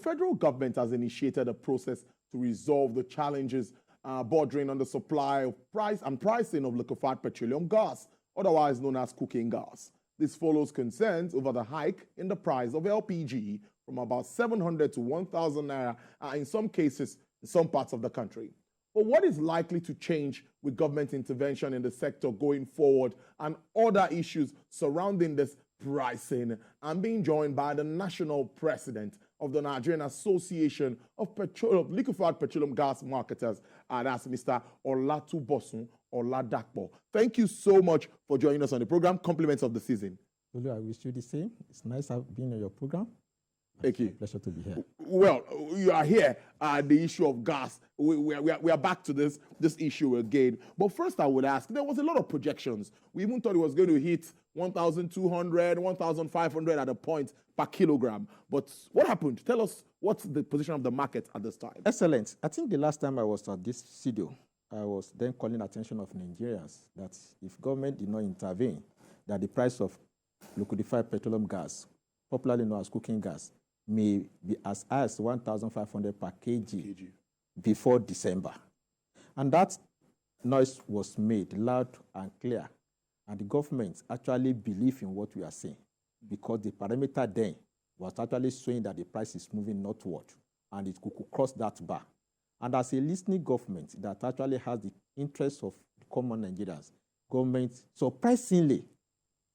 federal government has initiated a process to resolve the challenges bordering on the supply of pricing of liquefied petroleum gas, otherwise known as cooking gas. This follows concerns over the hike in the price of LPG from about 700 to 1,000 naira in some cases in some parts of the country. But what is likely to change with government intervention in the sector going forward and other issues surrounding this pricing? I'm being joined by the national president of the Nigerian Association of Liquefied Petroleum Gas Marketers, and that's Mr. Olatubosun Oladapo. Thank you so much for joining us on the program. Compliments of the season. Lulu, I wish you the same. It's nice being on your program. Thank you. Pleasure to be here. Well, you are here. The issue of gas. We are back to this issue again. But first, I would ask. There was a lot of projections. We even thought it was going to hit 1,200, 1,500 at a point per kilogram. But what happened? Tell us what's the position of the market at this time. Excellent. I think the last time I was at this studio, I was then calling attention of Nigerians that if government did not intervene, that the price of liquefied petroleum gas, popularly known as cooking gas, may be as high as 1,500 per kg before December. And that noise was made loud and clear. And the government actually believed in what we are saying because the parameter then was actually showing that the price is moving northward and it could cross that bar. And as a listening government that actually has the interests of the common Nigerians, government surprisingly,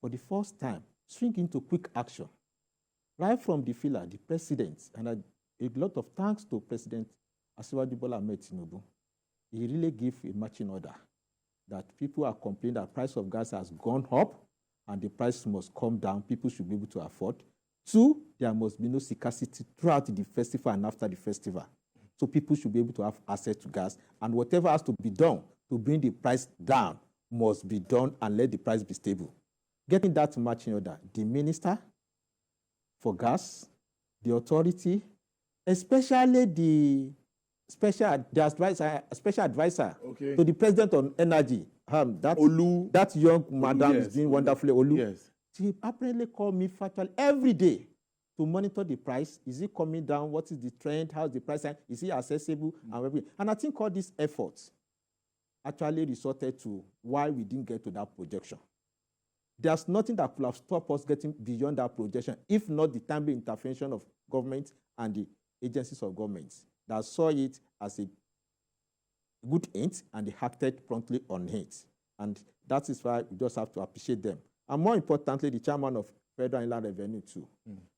for the first time, swing into quick action. Right from the filler, the president, and a lot of thanks to President Asiwaju Bola Ahmed Tinubu, he really gave a matching order that people are complaining that price of gas has gone up and the price must come down. People should be able to afford. 2, there must be no scarcity throughout the festival and after the festival. So people should be able to have access to gas, and whatever has to be done to bring the price down must be done and let the price be stable. Getting that matching order, the minister for gas, the authority, especially the special advisor to the president on energy, that young madam is doing wonderfully, Olu. Yes. She apparently called me factually every day to monitor the price. Is it coming down? What is the trend? How's the price? Is it accessible? And I think all these efforts actually resulted to why we didn't get to that projection. There's nothing that could have stopped us getting beyond that projection, if not the timely intervention of government and the agencies of government that saw it as a good hint and they acted promptly on it. And that is why we just have to appreciate them. And more importantly, the chairman of Federal Inland Revenue too.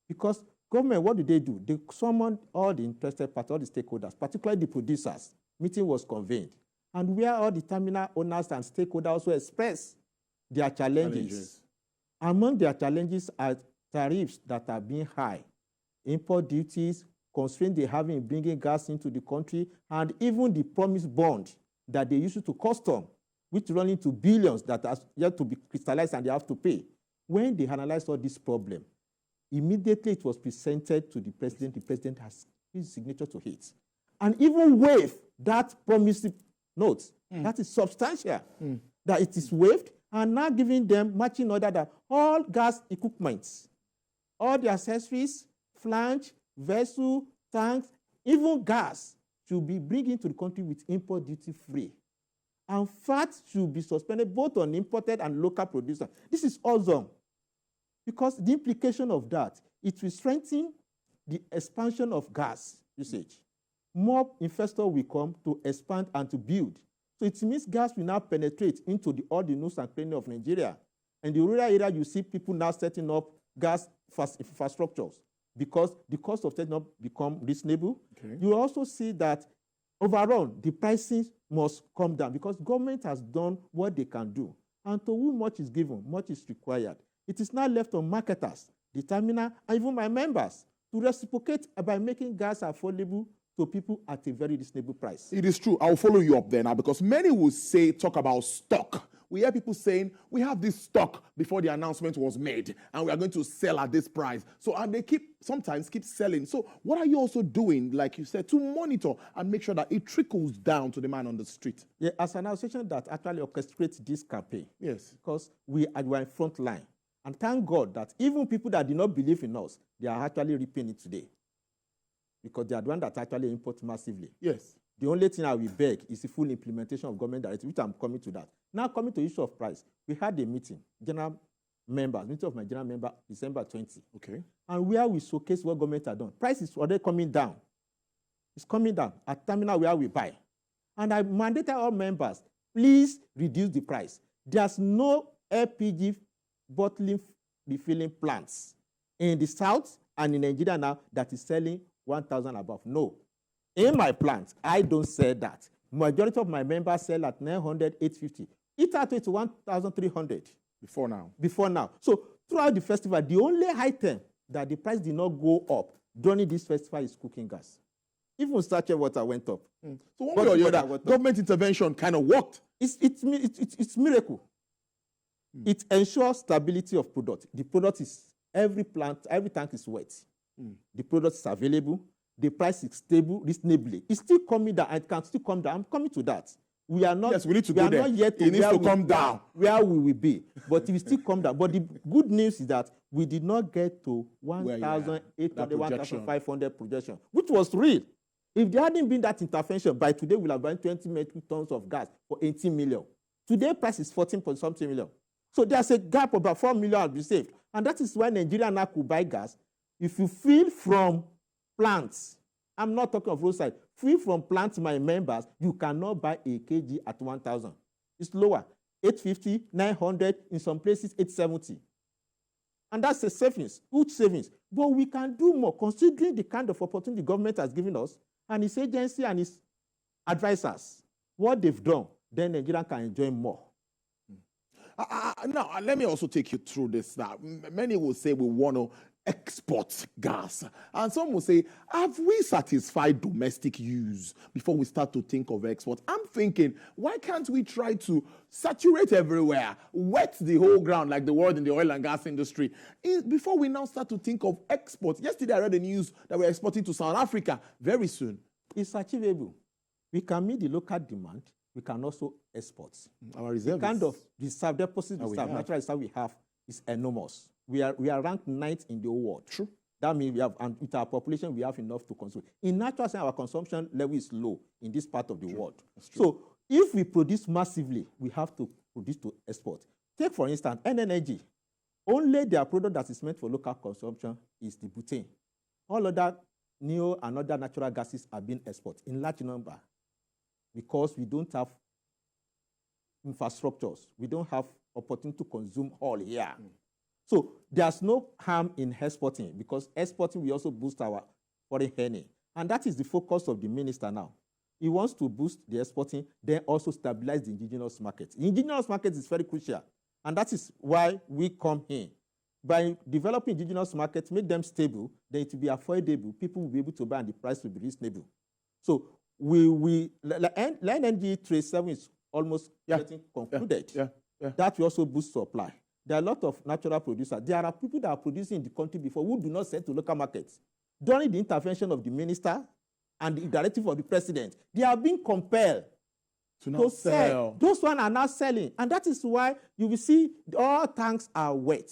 Because government, what do? They summoned all the interested parties, all the stakeholders, particularly the producers. Meeting was convened. And where all the terminal owners and stakeholders also expressed their challenges. Among their challenges are tariffs that are being high, import duties, constraints they have in bringing gas into the country, and even the promised bond that they issue to custom, which run into billions that are yet to be crystallized and they have to pay. When they analyzed all this problem, immediately it was presented to the president. The president has his signature to it. And even waived that promised note. That is substantial. That it is waived, and now giving them matching order that all gas equipments, all the accessories, flange, vessel, tanks, even gas should be brought into the country with import duty free. And VAT should be suspended both on imported and local producers. This is awesome because the implication of that, it will strengthen the expansion of gas usage. More investors will come to expand and to build. So it means gas will now penetrate into all the nooks and crannies of Nigeria. And the rural area, you see people now setting up gas infrastructures because the cost of setting up become reasonable. You also see that overall, the prices must come down because government has done what they can do. And to whom much is given, much is required. It is now left on marketers, the terminal, and even my members to reciprocate by making gas affordable to people at a very reasonable price. It is true. I'll follow you up there now because many will talk about stock. We hear people saying, we have this stock before the announcement was made and we are going to sell at this price. So, and they sometimes keep selling. So what are you also doing, like you said, to monitor and make sure that it trickles down to the man on the street? Yeah, as an association that actually orchestrates this campaign. Yes. Because we are in front line. And thank God that even people that do not believe in us, they are actually reaping it today. because they are the one that actually import massively. Yes. The only thing I will beg is the full implementation of government directive, which I'm coming to that. Now, coming to the issue of price, we had a meeting, meeting of my general member, December 20. Okay. And where we showcase what government has done. Price is already coming down. It's coming down at terminal where we buy. And I mandated all members, please reduce the price. There's no LPG bottling refilling plants in the south and in Nigeria now that is selling 1,000 above. No. In my plant, I don't sell that. Majority of my members sell at 900, 850. It at 1,300. Before now. Before now. So throughout the festival, the only item that the price did not go up during this festival is cooking gas. Even sachet water went up. So one way or the other, government intervention kind of worked. It's miracle. It ensures stability of product. The product is, every tank is wet. The product is available. The price is stable, reasonably. It's still coming down. It can still come down. I'm coming to that. We are not. Yes, we need to go there. Not yet it needs to come down. Where we will be, but it will still come down. But the good news is that we did not get to 1,800, 1,500 projection, which was real. If there hadn't been that intervention, by today we'll have burned 20 metric tons of gas for 18 million. Today price is 14.something million. So there's a gap of about 4 million to be saved. And that is why Nigeria now could buy gas. If you fill from plants, I'm not talking of roadside, fill from plants, my members, you cannot buy a kg at 1,000. It's lower, 850, 900, in some places 870. And that's a savings, huge savings. But we can do more considering the kind of opportunity the government has given us and its agency and its advisors. What they've done, then Nigeria can enjoy more. Now, let me also take you through this. Now, many will say we want to export gas. And some will say, have we satisfied domestic use before we start to think of export? I'm thinking, why can't we try to saturate everywhere, wet the whole ground like the world in the oil and gas industry, before we now start to think of export? Yesterday, I read the news that we're exporting to South Africa very soon. It's achievable. We can meet the local demand. We can also export. Our reserve, the kind of reserve deposit reserve, natural reserve we have is enormous. We are ranked 9th in the whole world. True. That means we have, and with our population, we have enough to consume. In natural sense, our consumption level is low in this part of the world. So if we produce massively, we have to produce to export. Take, for instance, energy. Only their product that is meant for local consumption is the butane. All other neo and other natural gases are being exported in large number because we don't have infrastructures. We don't have opportunity to consume all here. So there's no harm in exporting because exporting will also boost our foreign earning. And that is the focus of the minister now. He wants to boost the exporting, then also stabilize the indigenous market. The indigenous market is very crucial. And that is why we come in. By developing indigenous markets, make them stable, then it will be affordable. People will be able to buy and the price will be reasonable. So LNG Trade 7 is almost getting concluded. That will also boost supply. There are a lot of natural producers. There are people that are producing in the country before who do not sell to local markets. During the intervention of the minister and the directive of the president, they are being compelled to sell. Those ones are now selling. And that is why you will see all tanks are wet.